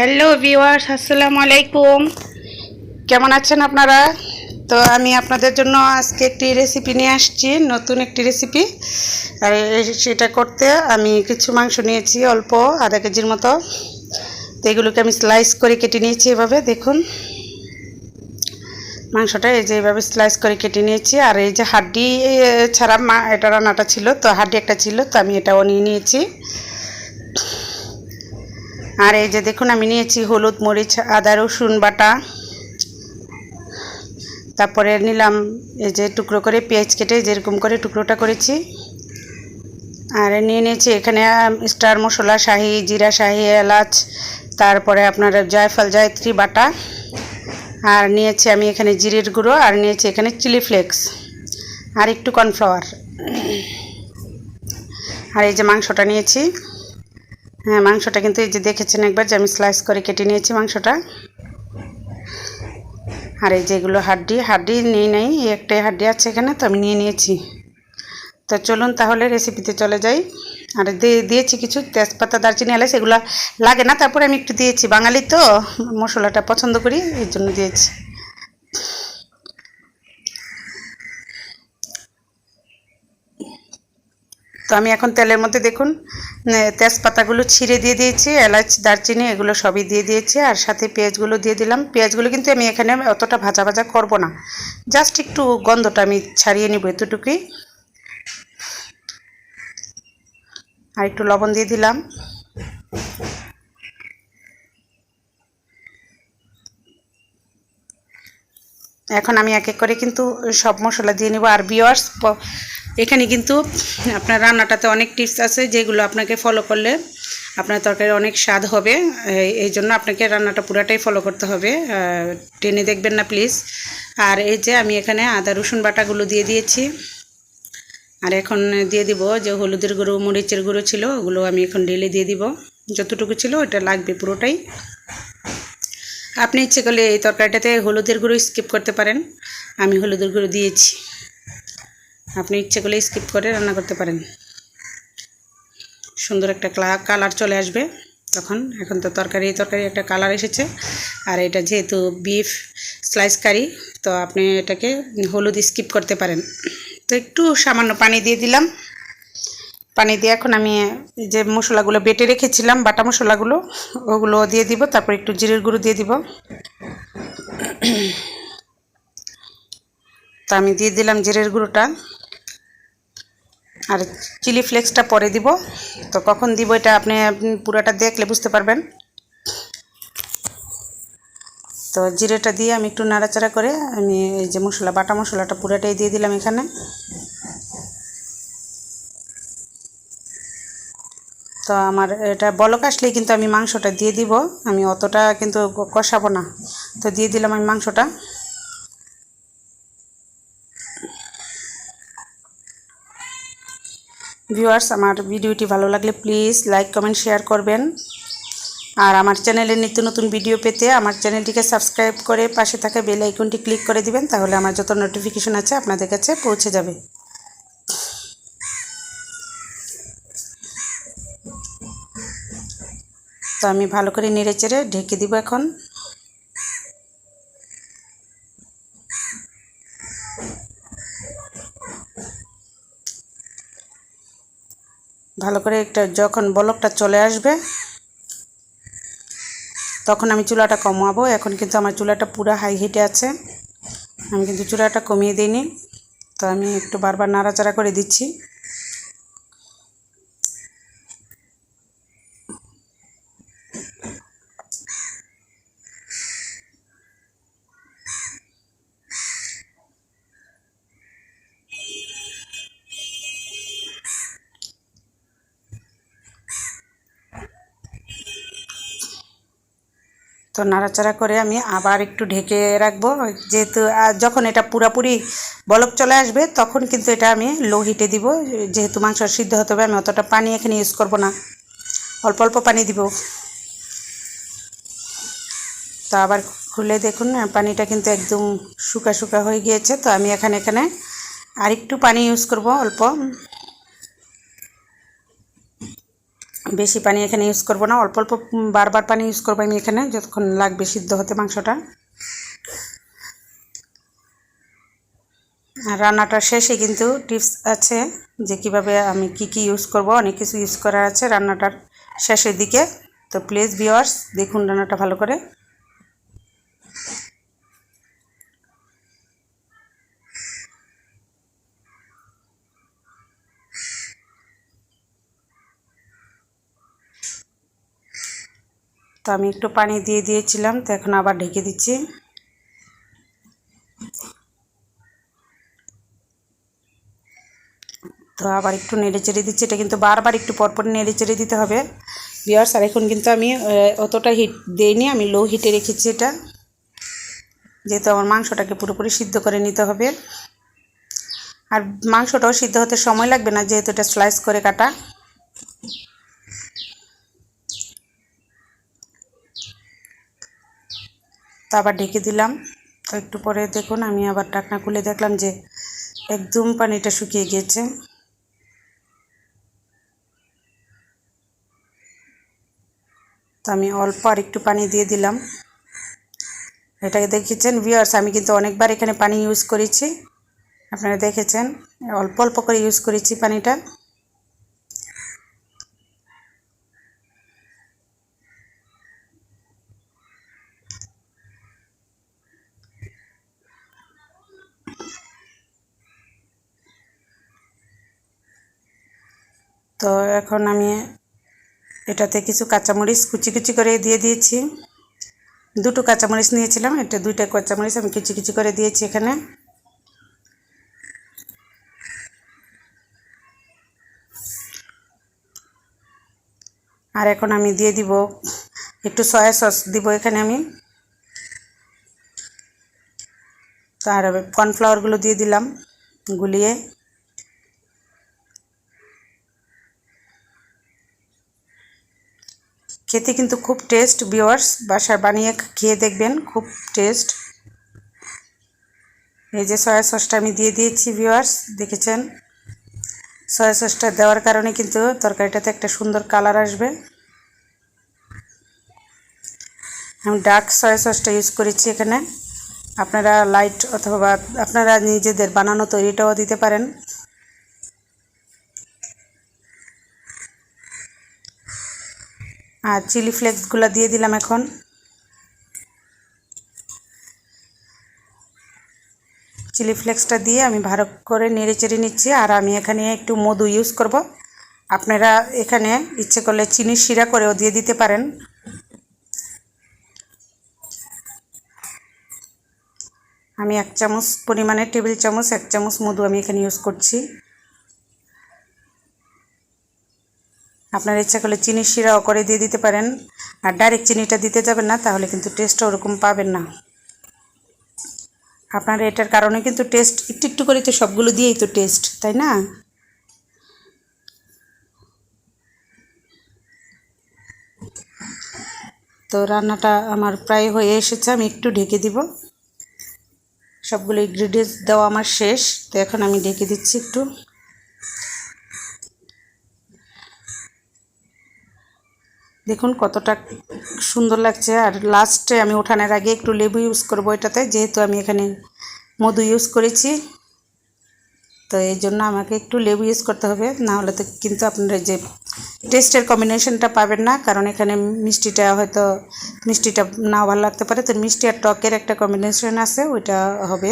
Hello viewers, আসসালামু আলাইকুম। কেমন আছেন আপনারা? তো আমি আপনাদের জন্য আজকে একটি রেসিপি নিয়ে আসছি, নতুন একটি রেসিপি। আর সেটা করতে আমি কিছু মাংস নিয়েছি, অল্প আধা কেজির মতো। তো এগুলোকে আমি স্লাইস করে কেটে নিয়েছি। এভাবে দেখুন, মাংসটা এই যে এইভাবে স্লাইস করে কেটে নিয়েছি। আর এই যে হাড্ডি ছাড়া এটা রান্নাটা ছিল, তো হাড্ডি একটা ছিল, তো আমি এটাও নিয়ে নিয়েছি। আর এই যে দেখুন, আমি নিয়েছি হলুদ, মরিচ, আদা, রসুন বাটা। তারপরে নিলাম এই যে টুকরো করে পেঁয়াজ কেটে যেরকম করে টুকরোটা করেছি। আর নিয়ে নিয়েছি এখানে স্টার মশলা, শাহি জিরা, শাহি এলাচ, তারপরে আপনার জয়ফল, জয়ত্রী বাটা। আর নিয়েছি আমি এখানে জিরের গুঁড়ো, আর নিয়েছি এখানে চিলি ফ্লেক্স, আর একটু কর্নফ্লাওয়ার। আর এই যে মাংসটা নিয়েছি। হ্যাঁ, মাংসটা কিন্তু এই যে দেখেছেন একবার যে আমি স্লাইস করে কেটে নিয়েছি মাংসটা। আর এই যেগুলো হাড্ডি নিয়ে নেই, একটাই হাড্ডি আছে এখানে, তো আমি নিয়ে নিয়েছি। তো চলুন তাহলে রেসিপিতে চলে যাই। আর দিয়েছি কিছু তেজপাতা, দারচিনি, এলাচ, এগুলো লাগে না, তারপরে আমি একটু দিয়েছি, বাঙালি তো মশলাটা পছন্দ করি, এই জন্য দিয়েছি। তো আমি এখন তেলের মধ্যে দেখুন তেজপাতাগুলো ছিঁড়ে দিয়ে দিয়েছি, এলাচ, দারচিনি এগুলো সবই দিয়ে দিয়েছি, আর সাথে পেঁয়াজগুলো দিয়ে দিলাম। পেঁয়াজগুলো কিন্তু আমি এখানে অতটা ভাজা ভাজা করব না, জাস্ট একটু গন্ধটা আমি ছাড়িয়ে নিব, এতটুকুই। আর একটু লবণ দিয়ে দিলাম। এখন আমি এক এক করে কিন্তু সব মশলা দিয়ে নিব। আর ভিউয়ার্স, এখানে কিন্তু আপনার রান্নাটাতে অনেক টিপস আছে, যেগুলো আপনাকে ফলো করলে আপনার তরকারি অনেক স্বাদ হবে। এই জন্য আপনাকে রান্নাটা পুরাটাই ফলো করতে হবে, টেনে দেখবেন না প্লিজ। আর এই যে আমি এখানে আদা রসুন বাটাগুলো দিয়ে দিয়েছি। আর এখন দিয়ে দিব যে হলুদের গুঁড়ো, মরিচের গুঁড়ো ছিল, ওগুলো আমি এখন ঢেলে দিয়ে দিব। যতটুকু ছিল ওটা লাগবে পুরোটাই। আপনি ইচ্ছে করলে এই তরকারিটাতে হলুদের গুঁড়ো স্কিপ করতে পারেন, আমি হলুদের গুঁড়ো দিয়েছি। আপনি ইচ্ছে করলে স্কিপ করে রান্না করতে পারেন, সুন্দর একটা কালার চলে আসবে তখন। এখন তো তরকারি একটা কালার এসেছে। আর এটা যেহেতু বিফ স্লাইস কারি, তো আপনি এটাকে হলুদ স্কিপ করতে পারেন। তো একটু সামান্য পানি দিয়ে দিলাম। পানি দিয়ে এখন আমি যে মশলাগুলো বেটে রেখেছিলাম, বাটা মশলাগুলো, ওগুলো দিয়ে দিব। তারপর একটু জিরের গুঁড়ো দিয়ে দিব। তো আমি দিয়ে দিলাম জিরের গুঁড়োটা, আর চিলি ফ্লেক্সটা পরে দিব। তো কখন দিব এটা আপনি পুরোটা দেখলে বুঝতে পারবেন। তো জিরেটা দিয়ে আমি একটু নাড়াচাড়া করে আমি এই যে বাটা মশলাটা পুরোটাই দিয়ে দিলাম এখানে। তো আমার এটা বলক আসলেই কিন্তু আমি মাংসটা দিয়ে দিব, আমি অতটা কিন্তু কষাবো না। তো দিয়ে দিলাম আমি মাংসটা। ভিউয়ার্স, আমার ভিডিওটি ভালো লাগলে প্লিজ লাইক, কমেন্ট, শেয়ার করবেন। আর আমার চ্যানেলে নিত্য নতুন ভিডিও পেতে আমার চ্যানেলটিকে সাবস্ক্রাইব করে পাশে থাকা বেল আইকনটি ক্লিক করে দিবেন, তাহলে আমার যত নোটিফিকেশন আছে আপনাদের কাছে পৌঁছে যাবে। তো আমি ভালো করে নেড়ে চেড়ে ঢেকে দিব এখন। ভালো করে একটা যখন বলকটা চলে আসবে তখন আমি চুলাটা কমাবো। এখন কিন্তু আমার চুলাটা পুরো হাই হিটে আছে, আমি কিন্তু চুলাটা কমিয়ে দিইনি। তো আমি একটু বারবার নাড়াচাড়া করে দিচ্ছি। তো নাড়াচাড়া করে আমি আবার একটু ঢেকে রাখবো, যেহেতু যখন এটা পুরোপুরি বলক চলে আসবে তখন কিন্তু এটা আমি লো হিটে দিব। যেহেতু মাংস সিদ্ধ হতে হবে, আমি অতটা পানি এখানে ইউজ করব না, অল্প অল্প পানি দিব। তো আবার খুলে দেখুন পানিটা কিন্তু একদম শুকা শুকা হয়ে গিয়েছে। তো আমি এখানে আরেকটু পানি ইউজ করব অল্প। বেশি পানি এখানে ইউজ করব না, অল্প অল্প বারবার পানি ইউজ করবো আমি এখানে, যতক্ষণ লাগবে সিদ্ধ হতে মাংসটা। আর রান্নাটার শেষে কিন্তু টিপস আছে যে কিভাবে আমি কি ইউজ করব, অনেক কিছু ইউজ করার আছে রান্নাটার শেষের দিকে। তো প্লিজ ভিউয়ার্স দেখুন রান্নাটা ভালো করে। তো আমি একটু পানি দিয়ে দিয়েছিলাম, তো এখন আবার ঢেকে দিচ্ছি। তো আবার একটু নেড়ে চেড়ে দিচ্ছি, এটা কিন্তু বারবার একটু পরপর নেড়ে চেড়ে দিতে হবে ভিউয়ার্স। আর এখন কিন্তু আমি অতটা হিট দেইনি, আমি লো হিটে রেখেছি এটা, যেহেতু আমার মাংসটাকে পুরোপুরি সিদ্ধ করে নিতে হবে। আর মাংসটাও সিদ্ধ হতে সময় লাগবে না, যেহেতু এটা স্লাইস করে কাটা। তো আবার ঢেকে দিলাম। তো একটু পরে দেখুন আমি আবার ঢাকনা খুলে দেখলাম যে একদম পানিটা শুকিয়ে গিয়েছে। তো আমি অল্প আর একটু পানি দিয়ে দিলাম। এটাকে দেখেছেন ভিউয়ার্স, আমি কিন্তু অনেকবার এখানে পানি ইউজ করেছি, আপনারা দেখেছেন অল্প অল্প করে ইউজ করেছি পানিটা। তো এখন আমি এটাতে কিছু কাঁচামরিচ কুচি কুচি করে দিয়ে দিয়েছি। দুটো কাঁচামরিচ নিয়েছিলাম, এটা দুইটা কাঁচামরিচ আমি কুচি কুচি করে দিয়েছি এখানে। আর এখন আমি দিয়ে দিব একটু সয়া সস দিব এখানে আমি। আর কর্নফ্লাওয়ারগুলো দিয়ে দিলাম গুলিয়ে। খেতে কিন্তু খুব টেস্ট ভিউয়ার্স, বাসায় বানিয়ে খেয়ে দেখবেন, খুব টেস্ট। এই যে সয়া সসটা আমি দিয়ে দিয়েছি ভিউয়ার্স, দেখেছেন সয়া সসটা দেওয়ার কারণে কিন্তু তরকারিটাতে একটা সুন্দর কালার আসবে। আমি ডার্ক সয়া সসটা ইউজ করেছি এখানে, আপনারা লাইট অথবা আপনারা নিজেদের বানানো তৈরিটাও দিতে পারেন। আর চিলি ফ্লেক্সগুলো দিয়ে দিলাম এখন। চিলি ফ্লেক্সটা দিয়ে আমি ভালো করে নেড়ে চেড়ে নিচ্ছি। আর আমি এখানে একটু মধু ইউজ করব, আপনারা এখানে ইচ্ছে করলে চিনির শিরা করেও দিয়ে দিতে পারেন। আমি 1 চামচ পরিমাণে, টেবিল চামচ 1 চামচ মধু আমি এখানে ইউজ করছি। আপনারা ইচ্ছা করলে চিনির শিরাও করে দিয়ে দিতে পারেন। আর ডাইরেক্ট চিনিটা দিতে যাবেন না, তাহলে কিন্তু টেস্টটা ওরকম পাবেন না আপনারা। এটার কারণে কিন্তু টেস্ট একটু একটু করে, তো সবগুলো দিয়েই তো টেস্ট, তাই না? তো রান্নাটা আমার প্রায় হয়ে এসেছে, আমি একটু ঢেকে দিব। সবগুলো ইনগ্রিডিয়েন্টস দেওয়া আমার শেষ, তো এখন আমি ঢেকে দিচ্ছি একটু। দেখুন কতটা সুন্দর লাগছে। আর লাস্টে আমি ওঠানোর আগে একটু লেবু ইউজ করব এটাতে, যেহেতু আমি এখানে মধু ইউজ করেছি, তো এই জন্য আমাকে একটু লেবু ইউজ করতে হবে, না হলে তো কিন্তু আপনারা যে টেস্টের কম্বিনেশনটা পাবেন না। কারণ এখানে মিষ্টিটা হয়তো মিষ্টিটা নাও ভালো লাগতে পারে, তো মিষ্টি আর টকের একটা কম্বিনেশন আছে, ওইটা হবে।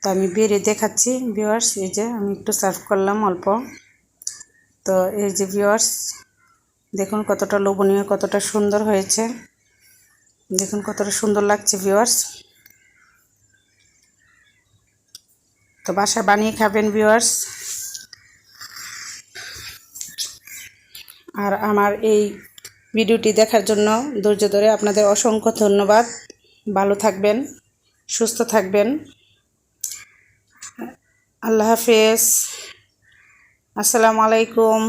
তো আমি বেড়ে দেখাচ্ছি ভিউয়ার্স, এই যে আমি একটু সার্ভ করলাম অল্প। তো এই যে ভিউয়ার্স দেখুন কতটা লোভনীয়, কতটা সুন্দর হয়েছে, দেখুন কতটা সুন্দর লাগছে ভিউয়ার্স। তো বাসায় বানিয়ে খাবেন ভিউয়ার্স। আর আমার এই ভিডিওটি দেখার জন্য ধৈর্য ধরে আপনাদের অসংখ্য ধন্যবাদ। ভালো থাকবেন, সুস্থ থাকবেন। আল্লাহ হাফেজ, আসসালামু আলাইকুম।